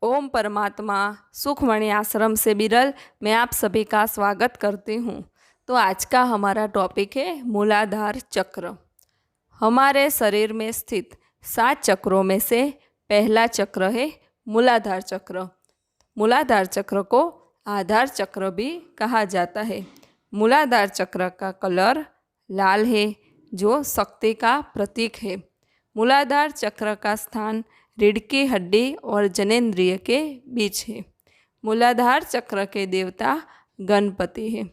ओम परमात्मा सुखमणि आश्रम से बिरल मैं आप सभी का स्वागत करती हूँ। तो आज का हमारा टॉपिक है मूलाधार चक्र। हमारे शरीर में स्थित 7 चक्रों में से पहला चक्र है मूलाधार चक्र। मूलाधार चक्र को आधार चक्र भी कहा जाता है। मूलाधार चक्र का कलर लाल है, जो शक्ति का प्रतीक है। मूलाधार चक्र का स्थान रीढ़ की हड्डी और जनेंद्रिय के बीच है। मूलाधार चक्र के देवता गणपति है।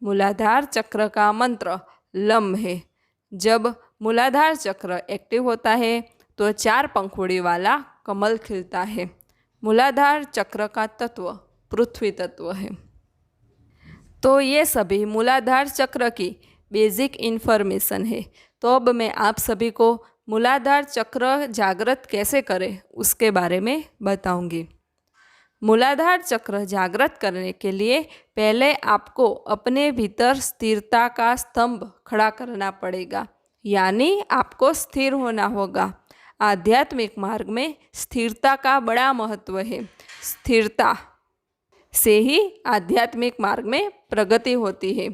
मूलाधार चक्र का मंत्र लम है। जब मूलाधार चक्र एक्टिव होता है तो 4 पंखुड़ी वाला कमल खिलता है। मूलाधार चक्र का तत्व पृथ्वी तत्व है। तो ये सभी मूलाधार चक्र की बेसिक इन्फॉर्मेशन है। तो अब मैं आप सभी को मूलाधार चक्र जागृत कैसे करें उसके बारे में बताऊंगी। मूलाधार चक्र जागृत करने के लिए पहले आपको अपने भीतर स्थिरता का स्तंभ खड़ा करना पड़ेगा, यानी आपको स्थिर होना होगा। आध्यात्मिक मार्ग में स्थिरता का बड़ा महत्व है। स्थिरता से ही आध्यात्मिक मार्ग में प्रगति होती है।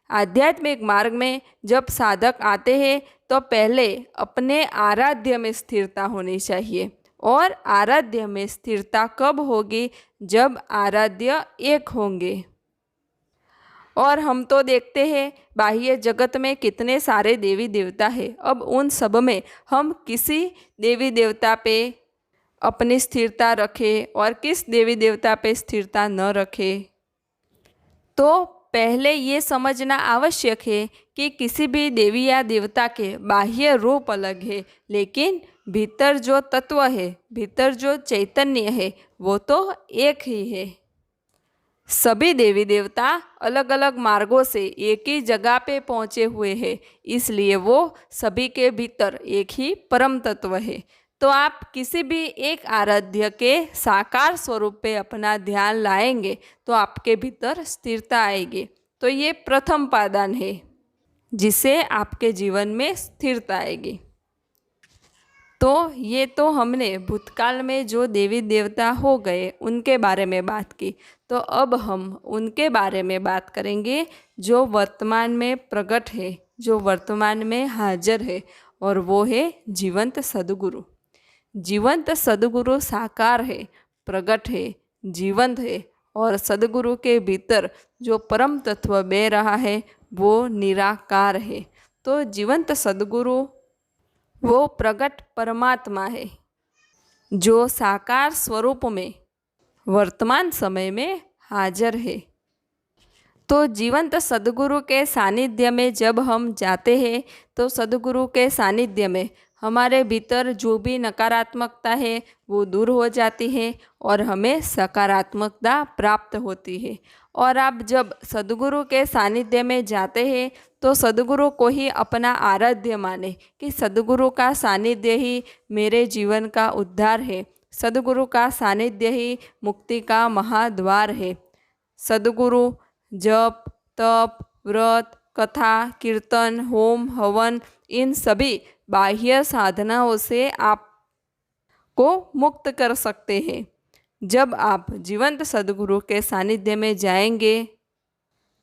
आध्यात्मिक मार्ग में जब साधक आते हैं तो पहले अपने आराध्य में स्थिरता होनी चाहिए। और आराध्य में स्थिरता कब होगी? जब आराध्य एक होंगे। और हम तो देखते हैं बाह्य जगत में कितने सारे देवी देवता हैं। अब उन सब में हम किसी देवी देवता पे अपनी स्थिरता रखें और किस देवी देवता पे स्थिरता न रखें। तो पहले ये समझना आवश्यक है कि किसी भी देवी या देवता के बाह्य रूप अलग है, लेकिन भीतर जो तत्व है, भीतर जो चैतन्य है, वो तो एक ही है। सभी देवी देवता अलग अलग मार्गों से एक ही जगह पे पहुँचे हुए हैं, इसलिए वो सभी के भीतर एक ही परम तत्व है। तो आप किसी भी एक आराध्य के साकार स्वरूप पे अपना ध्यान लाएंगे तो आपके भीतर स्थिरता आएगी। तो ये प्रथम पादान है जिससे आपके जीवन में स्थिरता आएगी। तो ये तो हमने भूतकाल में जो देवी देवता हो गए उनके बारे में बात की। तो अब हम उनके बारे में बात करेंगे जो वर्तमान में प्रकट है, जो वर्तमान में हाजिर है, और वो है जीवंत सद्गुरु। जीवंत सद्गुरु साकार है, प्रकट है, जीवंत है, और सद्गुरु के भीतर जो परम तत्व बह रहा है वो निराकार है। तो जीवंत सद्गुरु वो प्रकट परमात्मा है जो साकार स्वरूप में वर्तमान समय में हाजिर है। तो जीवंत सद्गुरु के सानिध्य में जब हम जाते हैं तो सद्गुरु के सानिध्य में हमारे भीतर जो भी नकारात्मकता है वो दूर हो जाती है और हमें सकारात्मकता प्राप्त होती है। और आप जब सद्गुरु के सानिध्य में जाते हैं तो सद्गुरु को ही अपना आराध्य माने कि सद्गुरु का सानिध्य ही मेरे जीवन का उद्धार है, सद्गुरु का सानिध्य ही मुक्ति का महाद्वार है। सद्गुरु जप, तप, व्रत, कथा, कीर्तन, होम, हवन, इन सभी बाह्य साधनाओं से आपको मुक्त कर सकते हैं। जब आप जीवंत सद्गुरु के सानिध्य में जाएंगे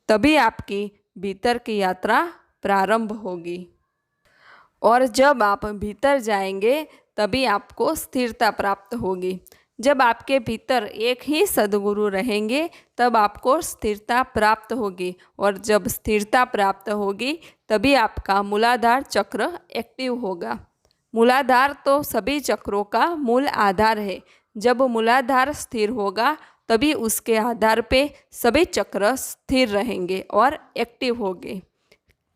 तभी आपकी भीतर की यात्रा प्रारंभ होगी। और जब आप भीतर जाएंगे तभी आपको स्थिरता प्राप्त होगी। जब आपके भीतर एक ही सद्गुरु रहेंगे तब आपको स्थिरता प्राप्त होगी, और जब स्थिरता प्राप्त होगी तभी आपका मूलाधार चक्र एक्टिव होगा। मूलाधार तो सभी चक्रों का मूल आधार है। जब मूलाधार स्थिर होगा तभी उसके आधार पे सभी चक्र स्थिर रहेंगे और एक्टिव होंगे।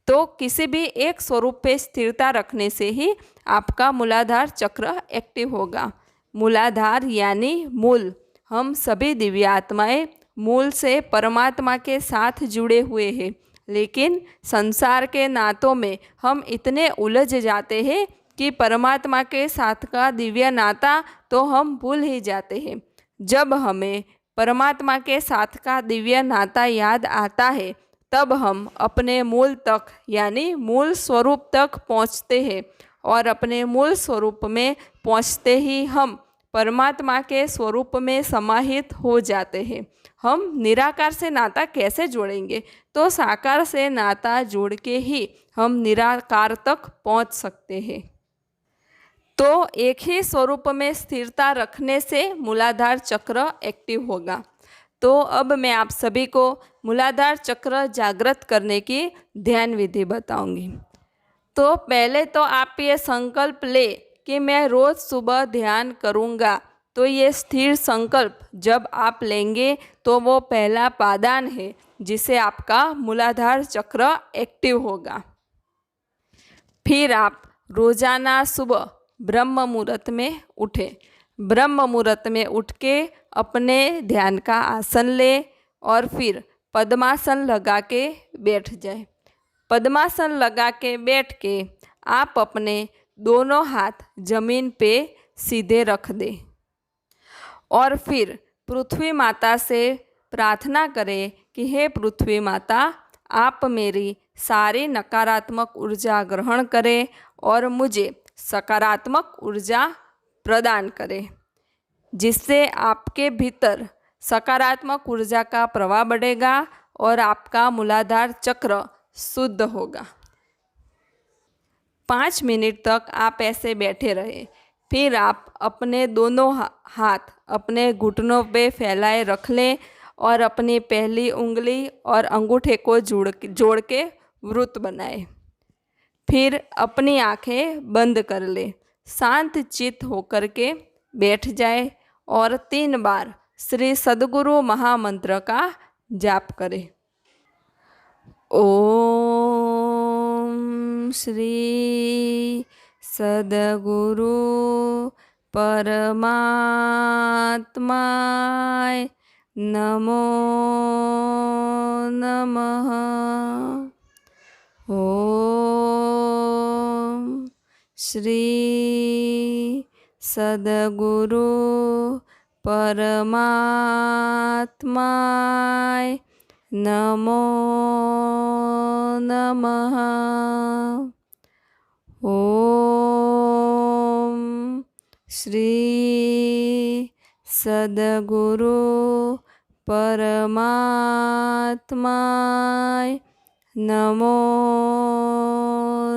तो किसी भी एक स्वरूप पे स्थिरता रखने से ही आपका मूलाधार चक्र एक्टिव होगा। मूलाधार यानी मूल। हम सभी दिव्य आत्माएं मूल से परमात्मा के साथ जुड़े हुए हैं, लेकिन संसार के नातों में हम इतने उलझ जाते हैं कि परमात्मा के साथ का दिव्य नाता तो हम भूल ही जाते हैं। जब हमें परमात्मा के साथ का दिव्य नाता याद आता है तब हम अपने मूल तक यानी मूल स्वरूप तक पहुँचते हैं, और अपने मूल स्वरूप में पहुँचते ही हम परमात्मा के स्वरूप में समाहित हो जाते हैं। हम निराकार से नाता कैसे जोड़ेंगे? तो साकार से नाता जोड़ के ही हम निराकार तक पहुंच सकते हैं। तो एक ही स्वरूप में स्थिरता रखने से मूलाधार चक्र एक्टिव होगा। तो अब मैं आप सभी को मूलाधार चक्र जागृत करने की ध्यान विधि बताऊंगी। तो पहले तो आप ये संकल्प ले कि मैं रोज़ सुबह ध्यान करूंगा। तो ये स्थिर संकल्प जब आप लेंगे तो वो पहला पादान है जिसे आपका मूलाधार चक्र एक्टिव होगा। फिर आप रोजाना सुबह ब्रह्म मुहूर्त में उठें। ब्रह्म मुहूर्त में उठ के अपने ध्यान का आसन ले और फिर पद्मासन लगा के बैठ जाए। पद्मासन लगा के बैठ के आप अपने दोनों हाथ जमीन पे सीधे रख दें और फिर पृथ्वी माता से प्रार्थना करें कि हे पृथ्वी माता, आप मेरी सारी नकारात्मक ऊर्जा ग्रहण करें और मुझे सकारात्मक ऊर्जा प्रदान करें, जिससे आपके भीतर सकारात्मक ऊर्जा का प्रवाह बढ़ेगा और आपका मूलाधार चक्र शुद्ध होगा। 5 मिनट तक आप ऐसे बैठे रहे। फिर आप अपने दोनों हाथ अपने घुटनों पे फैलाए रख लें और अपनी पहली उंगली और अंगूठे को जोड़ के वृत्त बनाए। फिर अपनी आंखें बंद कर ले, शांत चित्त होकर के बैठ जाए और 3 बार श्री सद्गुरु महामंत्र का जाप करें। ओम श्री सद्गुरु परमात्माय नमो नमः। ओम श्री सद्गुरु परमात्माय नमो नमः। ओम श्री सद्गुरु परमात्माय नमो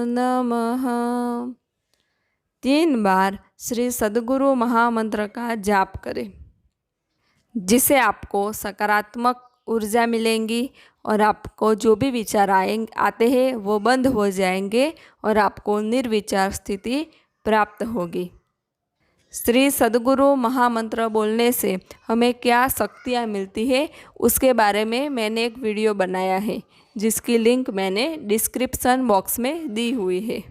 नमः। 3 बार श्री सद्गुरु महामंत्र का जाप करें, जिससे आपको सकारात्मक ऊर्जा मिलेंगी और आपको जो भी विचार आते हैं वो बंद हो जाएंगे और आपको निर्विचार स्थिति प्राप्त होगी। श्री सद्गुरु महामंत्र बोलने से हमें क्या शक्तियाँ मिलती है उसके बारे में मैंने एक वीडियो बनाया है, जिसकी लिंक मैंने डिस्क्रिप्शन बॉक्स में दी हुई है।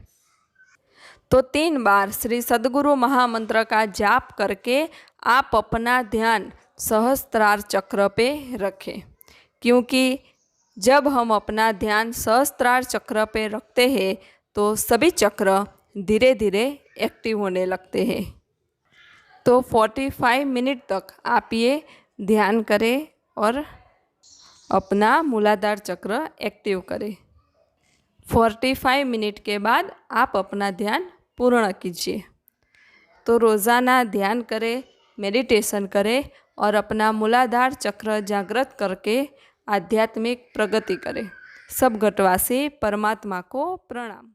तो 3 बार श्री सद्गुरु महामंत्र का जाप करके आप अपना ध्यान सहस्त्रार चक्र पे रखें, क्योंकि जब हम अपना ध्यान सहस्त्रार चक्र पे रखते हैं तो सभी चक्र धीरे धीरे एक्टिव होने लगते हैं। तो 45 मिनट तक आप ये ध्यान करें और अपना मूलाधार चक्र एक्टिव करें। 45 मिनट के बाद आप अपना ध्यान पूर्ण कीजिए। तो रोज़ाना ध्यान करें, मेडिटेशन करें और अपना मूलाधार चक्र जागृत करके आध्यात्मिक प्रगति करें। सब घटवासी परमात्मा को प्रणाम।